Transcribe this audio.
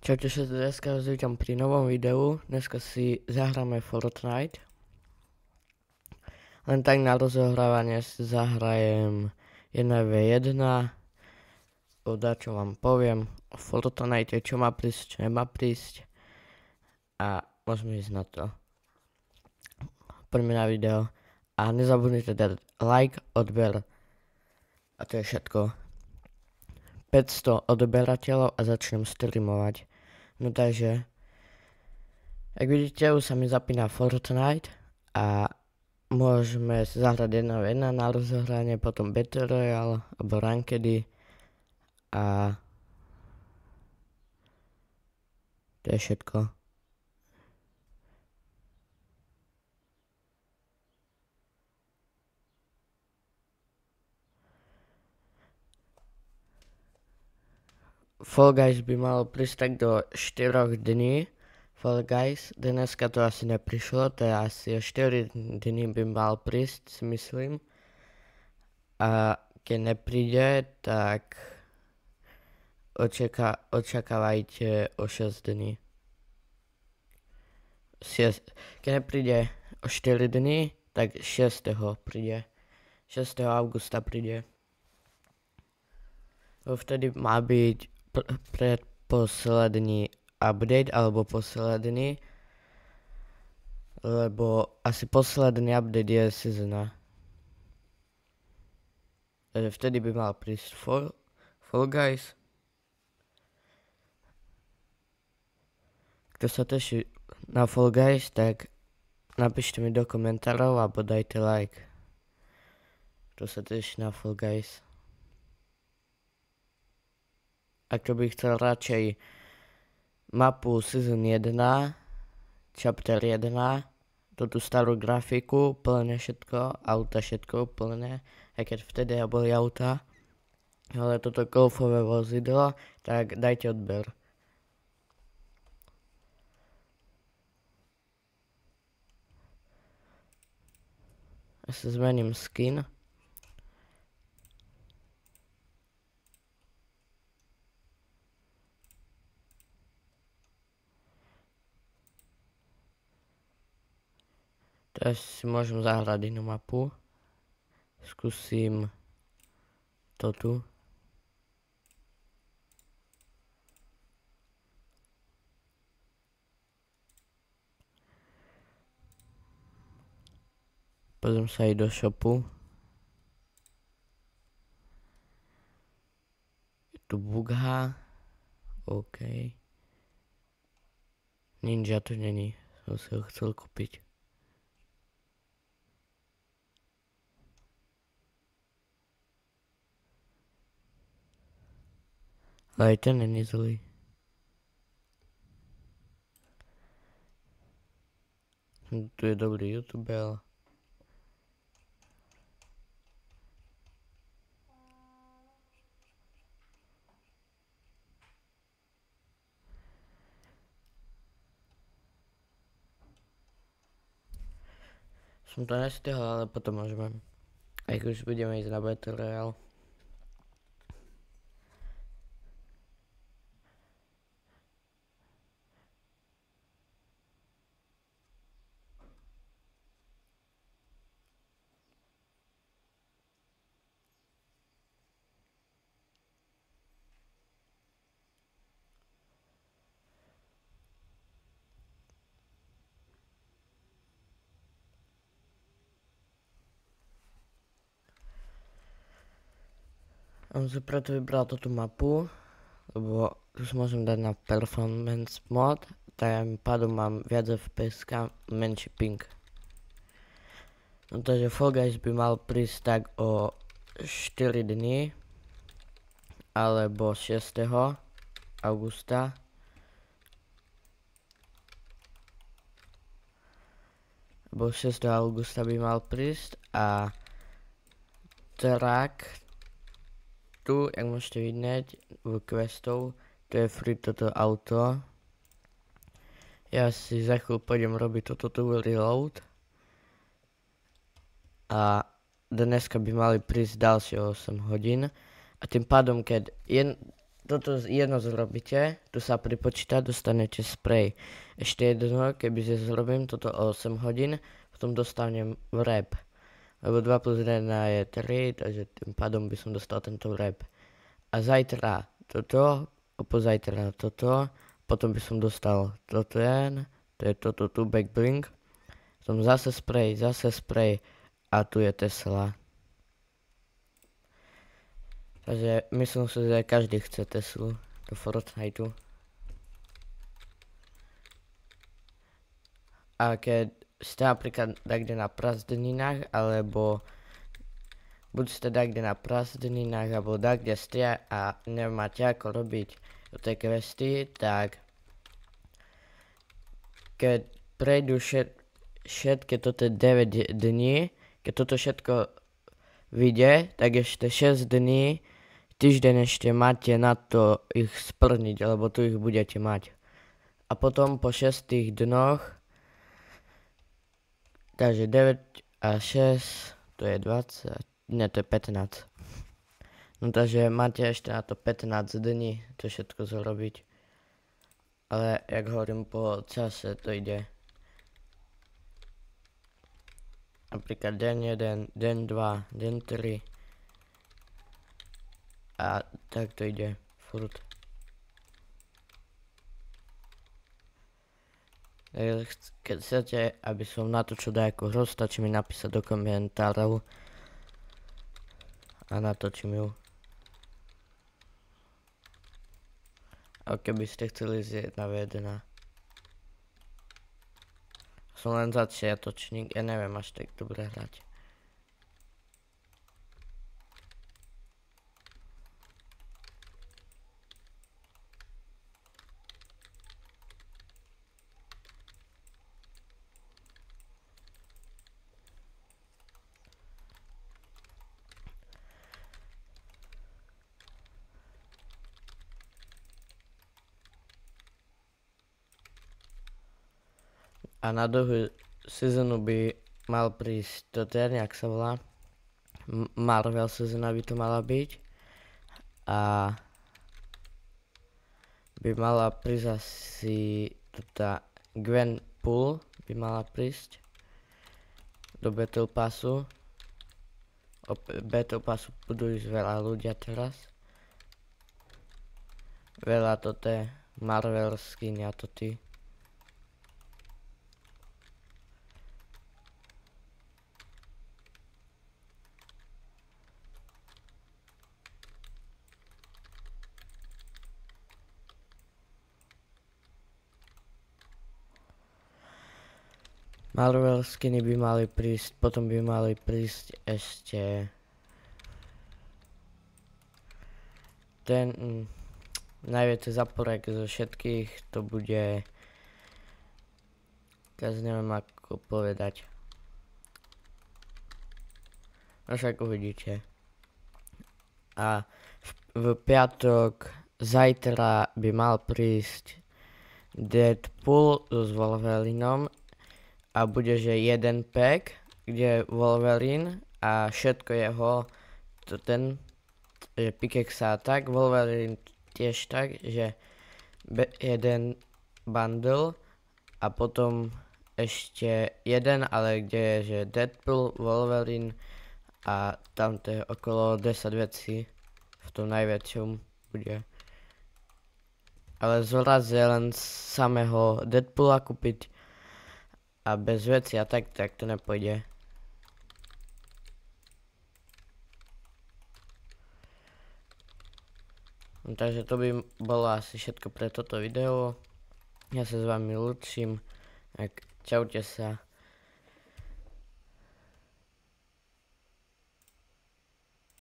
Čaute všetci, dneska vás vítam pri novom videu. Dneska si zahráme Fortnite. Len tak na rozohrávanie si zahrajem 1v1. Čo vám poviem o Fortnite, čo má prísť, čo nemá prísť. A môžeme ísť na to. Poďme na video. A nezabudnite dať like, odber. A to je všetko. 500 odberateľov a začnem streamovať. No takže, jak vidíte, už sa mi zapína Fortnite a môžeme si zahrať 1v1 na rozohranie, potom Battle Royale alebo Rankedy a to je všetko. Fall Guys by malo prísť tak do 4 dní. Fall Guys, dneska to asi neprišlo, to je asi o 4 dní by mal prísť, si myslím. A keď nepríde, tak očakávajte o 6 dní. Keď nepríde o 4 dní, tak 6. príde. 6. augusta príde. Vtedy má byť predposledný update alebo posledný, lebo asi posledný update je sezóna. Takže vtedy by mal prísť Fall Guys. Kto sa teší na Fall Guys, tak napíšte mi do komentárov alebo dajte like. Kto sa teší na Fall Guys. A kto by chcel radšej mapu Season 1, Chapter 1, tú starú grafiku, plné všetko, auta všetko plné, aj keď vtedy boli auta, ale toto golfové vozidlo, tak dajte odber. Ja si zmením skin. Teraz si môžem zahrať inú mapu. Skúsim to tu. Pozriem sa aj do shopu. Je tu Bugha. OK. Ninja tu není. Som si ho chcel kúpiť. Ale aj ten není zlý. Tu je dobrý youtuber. Som to nestihol, ale potom môžeme. Aj už budeme ísť na Battle Royale. On si preto vybral túto mapu, lebo tu si môžem dať na performance mod, tým pádom mám viac FPS, menší ping. No takže Fall Guys by mal prísť tak o 4 dní, alebo 6. augusta. Alebo 6. augusta by mal prísť a track tu, jak môžete vidieť, v questov, to je free toto auto. Ja si za chvíľu pôjdem robiť toto tu reload. A dneska by mali prísť ďalšie 8 hodín. A tým pádom, keď toto jedno zrobíte, tu sa pripočíta, dostanete sprej. Ešte jedno, keby zrobím toto o 8 hodín, potom dostanem wrap. Lebo 2 plus 1 je 3, takže tým pádom by som dostal tento wrap. A zajtra toto, pozajtra toto, potom by som dostal toto to je toto tu back blink. Som zase spray a tu je Tesla. Takže myslím si, že každý chce Teslu do Fortniteu. A keď ste napríklad niekde na prázdninách, alebo buď ste niekde na prázdninách, alebo niekde ste a nemáte ako robiť tie questy, tak keď prejdú všetky toto 9 dní, keď toto všetko vyjde, tak ešte 6 dní, týždeň ešte máte na to ich splniť, lebo tu ich budete mať. A potom po 6 dnoch, takže 9 a 6, to je 20, ne, to je 15. No takže máte ešte na to 15 dní to všetko zrobiť. Ale jak hovorím, po čase to ide. Napríklad deň 1, deň 2, deň 3. A tak to ide furt. Keď chcete, aby som natočil nejakú hru, stačí mi napísať do komentárov a natočím ju. A keby ste chceli ísť 1v1. Som len začiatočník, ja neviem až tak dobre hrať. A na druhú sezónu by mal prísť, toto je nejak sa volá, Marvel sezóna by to mala byť. A by mala prísť asi tá Gwenpool by mala prísť do Battle Passu. O Battle Passu budú ísť veľa ľudia teraz. Veľa toto je Marvel skin a to ty. Marvel skiny by mali prísť, potom by mali prísť ešte ten najväčší záporek zo všetkých, to bude, teraz neviem ako povedať. No však uvidíte. A v piatok zajtra by mal prísť Deadpool s Wolverinom. A bude, že jeden pack, kde je Wolverine a všetko jeho, to ten, že pickaxe a tak, Wolverine tiež tak, že jeden bundle a potom ešte jeden, ale kde je, že Deadpool, Wolverine a tam to je okolo 10 vecí v tom najväčšom bude. Ale zraz je len samého Deadpoola kúpiť a bez veci a tak to nepôjde. No, takže to by bolo asi všetko pre toto video. Ja sa s vami lúčim. Tak čaute sa.